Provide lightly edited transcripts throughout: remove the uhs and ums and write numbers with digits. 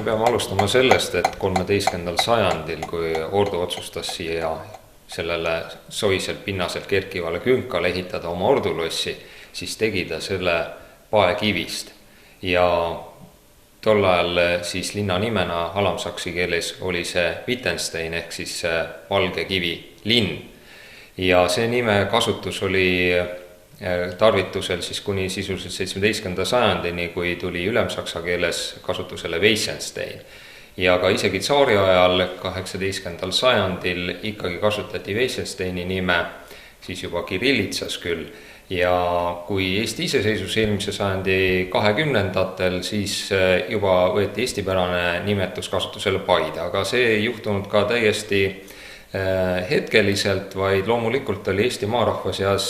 peame alustama sellest, et 13. sajandil, kui ordu otsustas siia sellele soiselt pinnaselt kerkivale künkale ehitada oma ordulossi, siis tegi ta selle paekivist. Ja tol ajal siis linna nimena alamsaksi keeles oli see Wittgenstein ehk siis valge kivi linn. Ja see nime kasutus oli tarvitusel siis kuni sisuliselt 17. sajandini, kui tuli ülemsaksa keeles kasutusele Weissenstein. Ja ka isegi tsaari ajal 18. sajandil ikkagi kasutati Weissensteini nime, siis juba kirillitsas küll. Ja kui Eesti iseseisvus eelmise sajandi 20-ndatel, siis juba võeti eestipärane nimetus kasutusele Paide, aga see ei juhtunud ka täiesti hetkeliselt, vaid loomulikult oli Eesti maarahva seas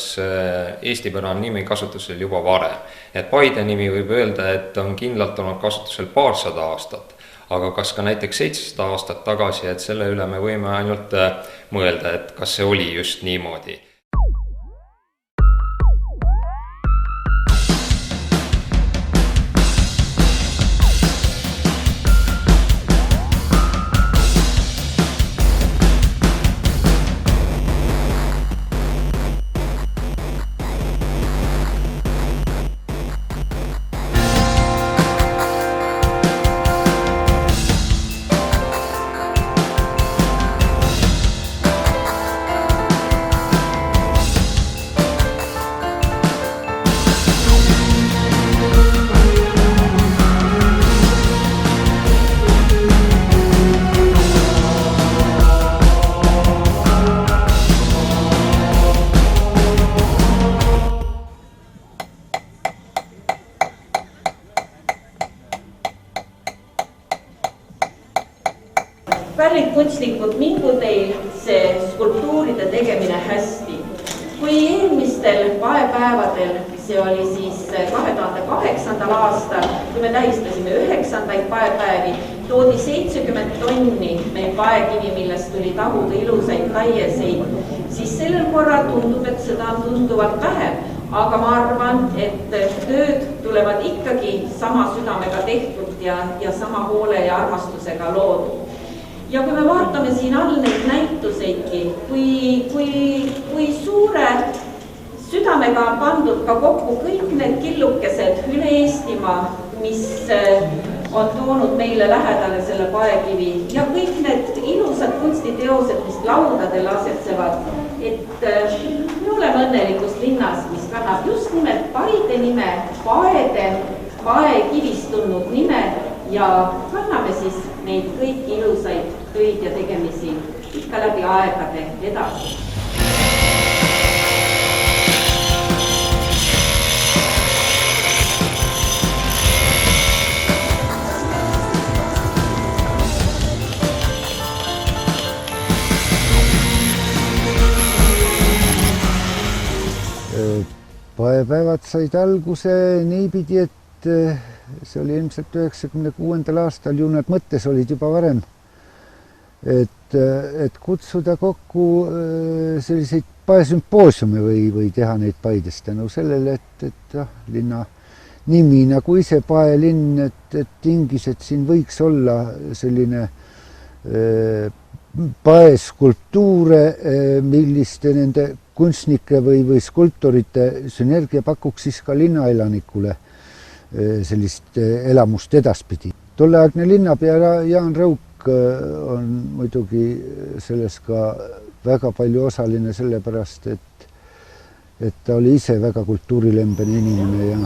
eestipärane nimi kasutusel juba varem. Et Paide nimi võib öelda, et on kindlalt olnud kasutusel paarsada aastat, aga kas ka näiteks 700 aastat tagasi, et selle üle me võime ainult mõelda, et kas see oli just niimoodi. Kunstnikud, mingu teil see skulptuuride tegemine hästi. Kui eelmistel paepäevadel, see oli siis 2008. aastal, kui me tähistasime 9. paepäevi, toodi 70 tonni meil paekivi, millest tuli tahuda ilusaid taieseid, siis sellel korral tundub, et seda on tunduvalt vähem. Aga ma arvan, et tööd tulevad ikkagi sama südamega tehtud ja sama hoole ja armastusega loodud. Ja kui me vaatame siin all neid näituseidki, kui suure südamega on pandud ka kokku kõik need killukesed üle Eestimaa, mis on toonud meile lähedale selle paekivi ja kõik need ilusad kunstiteosed, mis laudadel asetsevad, et me oleme õnnelikus linnas, mis kannab just nimelt Paide nime, paekivist tulnud nime ja kanname siis neid kõiki ilusaid töid ja tegemisi ikka läbi aegade edasi. Paepäevad said alguse niipidi, et see oli ilmselt 96. aastal, ju nad mõttes olid juba varem, et kutsuda kokku selliseid paesümpoosiume või teha neid Paidest tänu sellele, et linna nimi nagu ise paelinn, et tingis, et siin võiks olla selline paeskulptuure, milliste nende kunstnike või skulptorite sünergia pakuks siis ka linnaelanikule sellist elamust edaspidi. Tolleaegne linnapea Jaan Rõuk on muidugi selles ka väga palju osaline sellepärast, et ta oli ise väga kultuurilembene inimene ja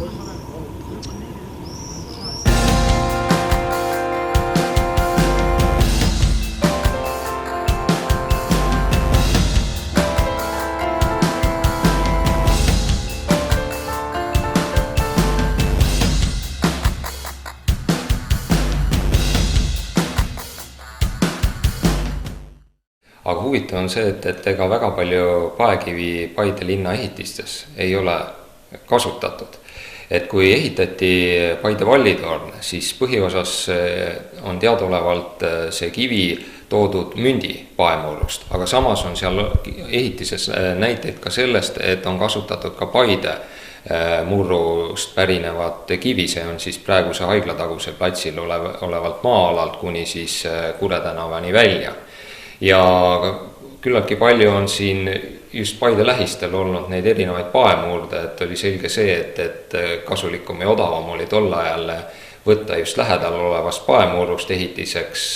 Aga huvitav on see, et ega väga palju paekivi Paide linna ehitistes ei ole kasutatud. Et kui ehitati Paide vallitorn, siis põhiosas on teadaolevalt see kivi toodud mündi paemurust, aga samas on seal ehitises näiteid ka sellest, et on kasutatud ka Paide murrust pärinevat kivi, see on siis praeguse haiglatagusel platsil olevalt maa-alalt kuni siis Kure tänavani välja. Ja küllaltki palju on siin just Paide lähistel olnud neid erinevaid paemurde, et oli selge see, et kasulikum ja odavam oli tol ajal võtta just lähedal olevast paemurrust ehitiseks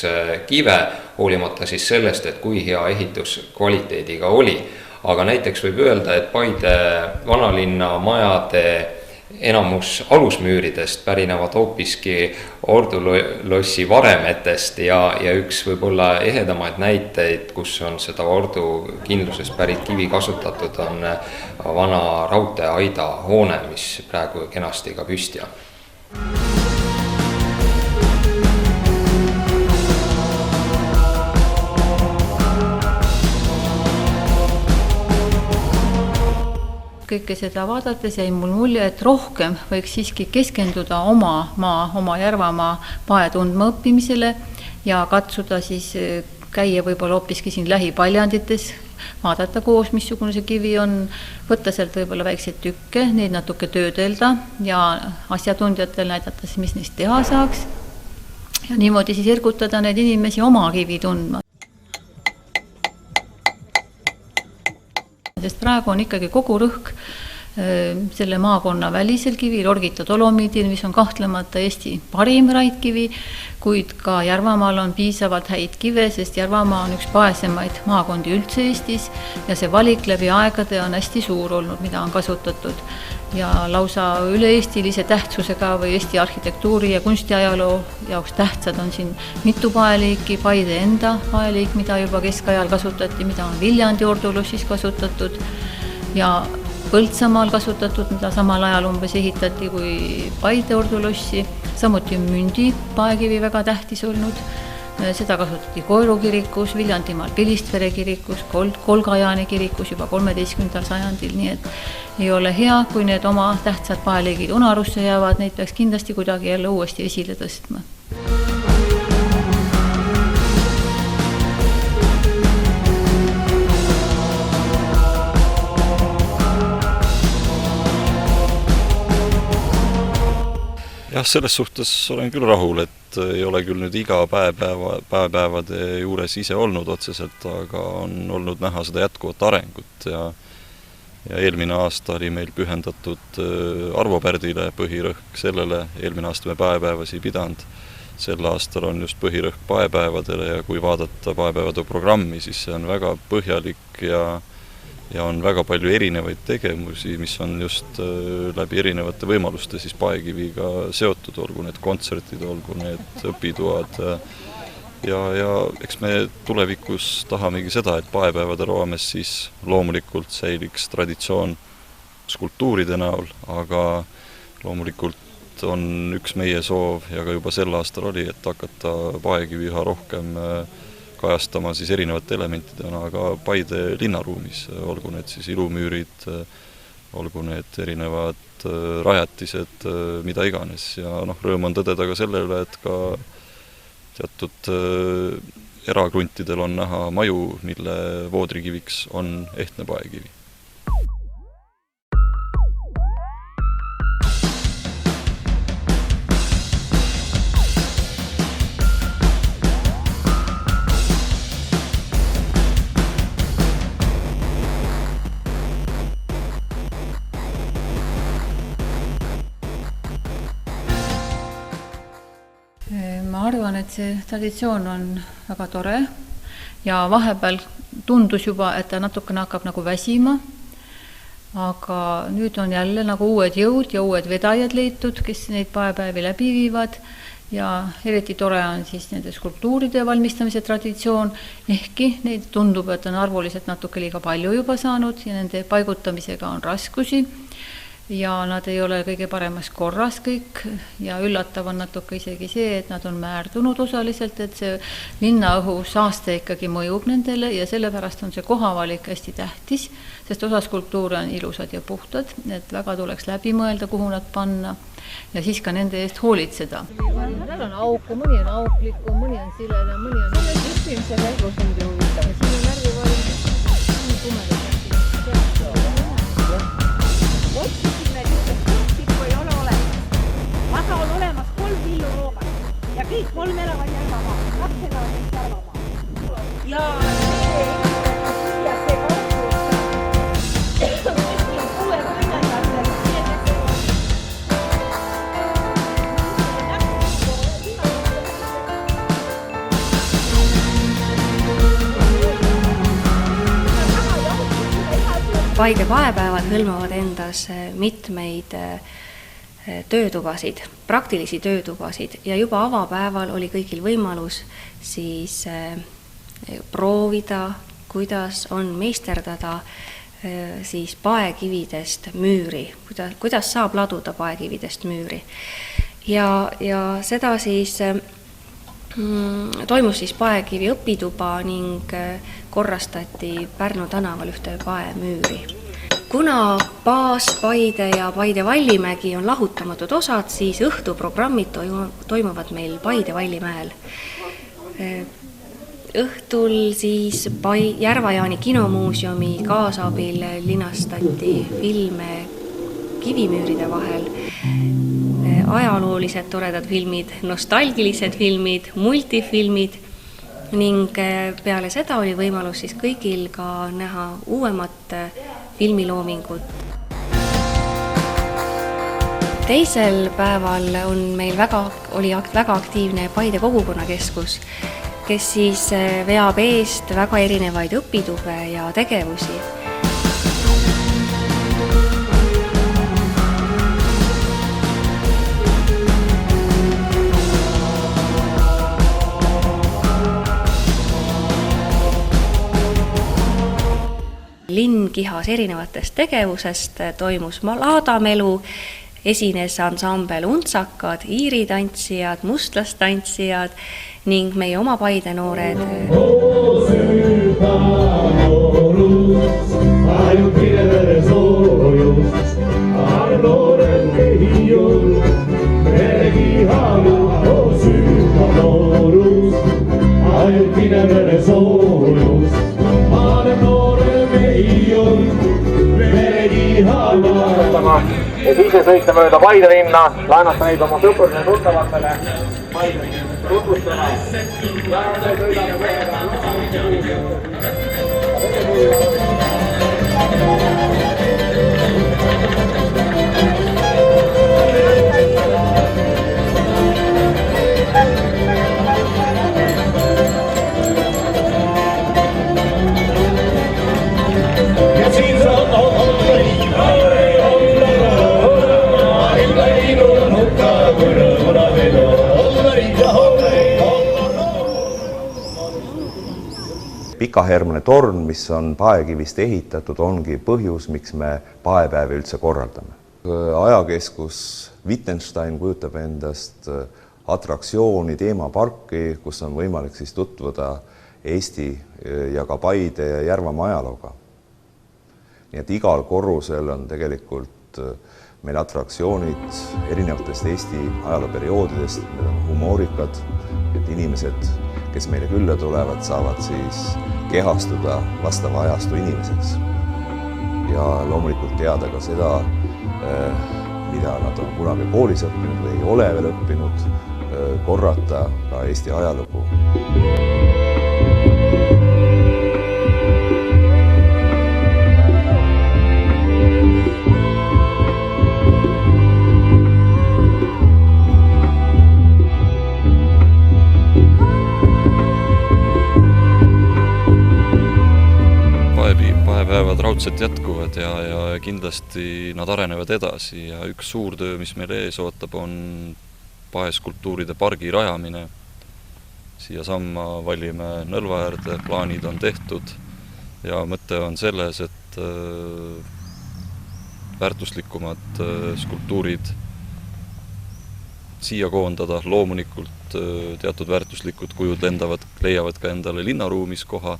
kive, hoolimata siis sellest, et kui hea ehituskvaliteediga oli. Aga näiteks võib öelda, et Paide vanalinna majade enamus alusmüüridest pärinevad hoopiski ordulossi varemetest ja üks võib-olla ehedamaid näiteid, kus on seda ordu kindlusest pärit kivi kasutatud, on vana raudteeaida hoone, mis praegu kenasti ka püsti on. Kõike seda vaadates jäi mul mulje, et rohkem võiks siiski keskenduda oma Järvamaa pae tundma õppimisele ja katsuda siis käia võib-olla hoopiski siin lähipaljandites, vaadata koos, missugune see kivi on, võtta sealt võib-olla väikseid tükke, neid natuke töödelda ja asjatundjatel näidata siis, mis neist teha saaks. Ja niimoodi siis ergutada neid inimesi oma kivi tundma. Sest praegu on ikkagi kogu rõhk selle maakonna välisel kivil, Orgita dolomiidil, mis on kahtlemata Eesti parim raidkivi, kuid ka Järvamaal on piisavalt häid kive, sest Järvamaa on üks paesemaid maakondi üldse Eestis ja see valik läbi aegade on hästi suur olnud, mida on kasutatud. Ja lausa üle-eestilise tähtsusega või Eesti arhitektuuri ja kunstiajaloo jaoks tähtsad on siin mitu paeliiki, Paide enda paeliik, mida juba keskajal kasutati, mida on Viljandi ordulossis kasutatud ja Põltsamaal kasutatud, mida samal ajal umbes ehitati kui Paide ordulossi, samuti on Mündi paekivi väga tähtis olnud. Seda kasutati Koeru kirikus, Viljandimaal Pilistvere kirikus, Kolgajaani kirikus juba 13. sajandil, nii et ei ole hea, kui need oma tähtsad paeliigid unarusse jäävad, neid peaks kindlasti kuidagi jälle uuesti esile tõstma. Jah, selles suhtes olen küll rahul, et ei ole küll nüüd iga päevapäevade juures ise olnud otseselt, aga on olnud näha seda jätkuvat arengut ja eelmine aasta oli meil pühendatud Arvo Pärdile põhirõhk sellele, eelmine aasta me päevapäevasi pidanud, sel aastal on just põhirõhk paepäevadele ja kui vaadata paepäevade programmi, siis see on väga põhjalik ja on väga palju erinevaid tegevusi, mis on just läbi erinevate võimaluste siis paekiviga seotud, olgu need kontsertid, olgu need õpitoad ja eks me tulevikus tahamegi seda, et paepäevade raames siis loomulikult säiliks traditsioon skulptuuride näol, aga loomulikult on üks meie soov ja ka juba sel aastal oli, et hakata paekivi üha rohkem kajastama siis erinevate elementidena, aga Paide linnaruumis, olgu need siis ilumüürid, olgu need erinevad rajatised, mida iganes. Ja rõõm on tõdeda ka sellele, et ka teatud erakruntidel on näha maju, mille voodrikiviks on ehtne paekivi. Ma arvan, et see traditsioon on väga tore ja vahepeal tundus juba, et ta natukene hakkab nagu väsima, aga nüüd on jälle nagu uued jõud ja uued vedajad leitud, kes neid paepäevi läbi viivad ja eriti tore on siis nende skulptuuride valmistamise traditsioon, ehkki neid tundub, et on arvuliselt natuke liiga palju juba saanud ja nende paigutamisega on raskusi. Ja nad ei ole kõige paremas korras kõik ja üllatav on natuke isegi see, et nad on määrdunud osaliselt, et see linnaõhu saaste ikkagi mõjub nendele ja sellepärast on see kohavalik hästi tähtis, sest osa skulptuure on ilusad ja puhtad, et väga tuleks läbi mõelda, kuhu nad panna ja siis ka nende eest hoolitseda. Näil on auke, mõni on auklikum, mõni on sileda, mõni on õppimise käigus on huvitav. Siin on närvivalim, siin tumedad. Otsisin näiteks Paide paepäevad hõlmavad endas mitmeid töötubasid, praktilisi töötubasid ja juba avapäeval oli kõigil võimalus siis proovida, kuidas on meisterdada siis paekividest müüri, kuidas saab laduda paekividest müüri. Ja seda siis toimus siis paekivi õpituba ning korrastati Pärnu tänaval ühte paemüüri. Kuna Paas, Paide ja Paide Vallimägi on lahutamatud osad, siis õhtuprogrammid toimuvad meil Paide Vallimäel. Õhtul siis Järva-Jaani kinomuuseumi kaasabil linastati filme kivimüüride vahel. Ajaloolised toredad filmid, nostalgilised filmid, multifilmid ning peale seda oli võimalus siis kõigil ka näha uuemat filmiloomingut. Teisel päeval oli väga aktiivne Paide kogukonnakeskus, kes siis veab eest väga erinevaid õpitube ja tegevusi. Linn kihas erinevatest tegevusest, toimus laadamelu, esines ansambel Untsakad, iiritantsijad, mustlastantsijad ning meie oma Paide noored. Ja siis sõita mööda Paide linna, laenata neid oma sõprudele tuttavatele Paide tutvustama. Pikahermane torn, mis on paekivist ehitatud, ongi põhjus, miks me paepäevi üldse korraldame. Ajakeskus Wittgenstein kujutab endast atraktsiooni, teemaparki, kus on võimalik siis tutvuda Eesti ja ka Paide ja Järvamaa ajalooga. Nii et igal korrusel on tegelikult meil atraktsioonid erinevatest Eesti ajalooperioodidest, need on humoorikad, et inimesed, kes meile külla tulevad, saavad siis kehastuda vastava ajastu inimeseks. Ja loomulikult teada ka seda, mida nad on kunagi koolis õppinud või ei ole veel õppinud, korrata ka Eesti ajalugu. Paepäevad raudselt jätkuvad ja kindlasti nad arenevad edasi ja üks suur töö, mis meil ees ootab, on paeskulptuuride pargi rajamine. Siiasamma Vallimäe nõlva äärde plaanid on tehtud ja mõte on selles, et väärtuslikumad skulptuurid siia koondada. Loomulikult teatud väärtuslikud kujud leiavad ka endale linnaruumis koha.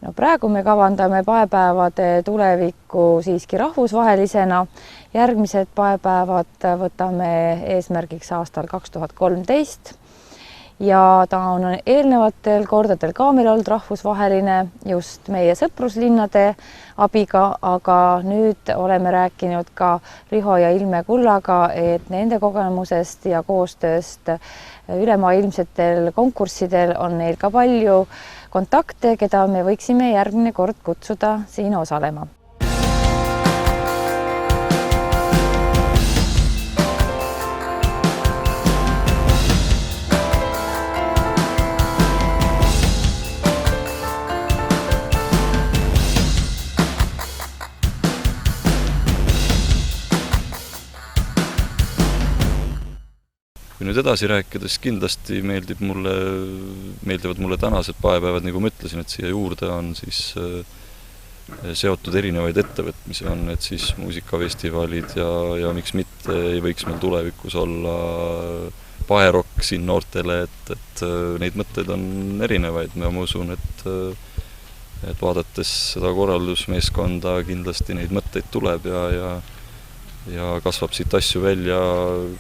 No, praegu me kavandame paepäevade tulevikku siiski rahvusvahelisena. Järgmised paepäevad võtame eesmärgiks aastal 2013 ja ta on eelnevatel kordadel ka meil olnud rahvusvaheline just meie sõpruslinnade abiga, aga nüüd oleme rääkinud ka Riho ja Ilme Kullaga, et nende kogemusest ja koostööst ülemaailmsetel konkurssidel on neil ka palju kontakte, keda me võiksime järgmine kord kutsuda siin osalema. kui nüüd edasi rääkida, siis kindlasti meeldivad mulle tänased paepäevad, nagu ma ütlesin, et siia juurde on siis seotud erinevaid ettevõtmisi, on need siis muusikafestivalid ja miks mitte ei võiks meil tulevikus olla paerokk siin noortele, et neid mõtteid on erinevaid, ma usun, et vaadates seda korraldusmeeskonda kindlasti neid mõtteid tuleb ja kasvab siit asju välja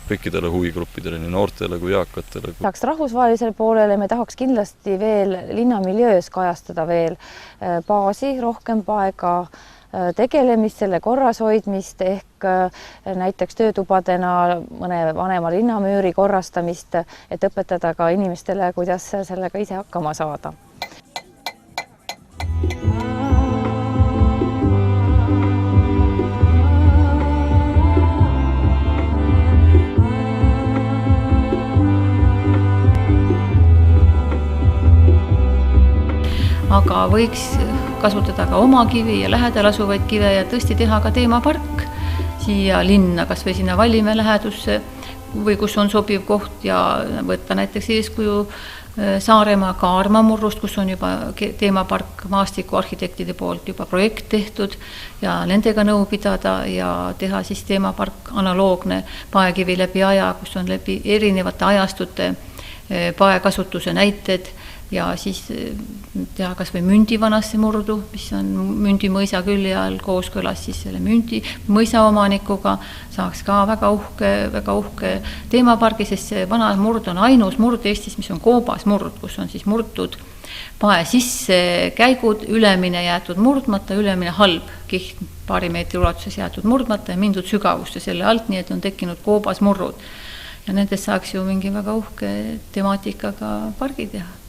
kõikidele huvigruppidele, nii noortele kui eakatele. Tahaks rahvusvahelisele poolele me tahaks kindlasti veel linnamiljöös kajastada veel baasi, rohkem paega tegelemist, selle korrashoidmist ehk näiteks töötubadena mõne vanema linnamüüri korrastamist, et õpetada ka inimestele, kuidas sellega ise hakkama saada. Aga võiks kasutada ka oma kivi ja lähedal asuvaid kive ja tõesti teha ka teemapark siia linna, kas või sinna Vallimäe lähedusse või kus on sobiv koht ja võtta näiteks eeskuju Saaremaa Kaarmamurrust, kus on juba teemapark maastikuarhitektide poolt juba projekt tehtud ja nendega nõu pidada ja teha siis teemapark analoogne paekivi läbi aja, kus on läbi erinevate ajastute paekasutuse näited ja siis teha kas või mündivanasse murdu, mis on Mündi mõisa külje all kooskõlas siis selle Mündi mõisa omanikuga, saaks ka väga uhke teemapargi, sest see vana murd on ainus murd Eestis, mis on koobas murd, kus on siis murtud pae sisse käigud, ülemine jäetud murdmata, ülemine halb kiht paari meetri ulatuses jäetud murdmata ja mindud sügavuste selle alt, nii et on tekkinud koobas murrud. Ja nendest saaks ju mingi väga uhke temaatikaga pargi teha.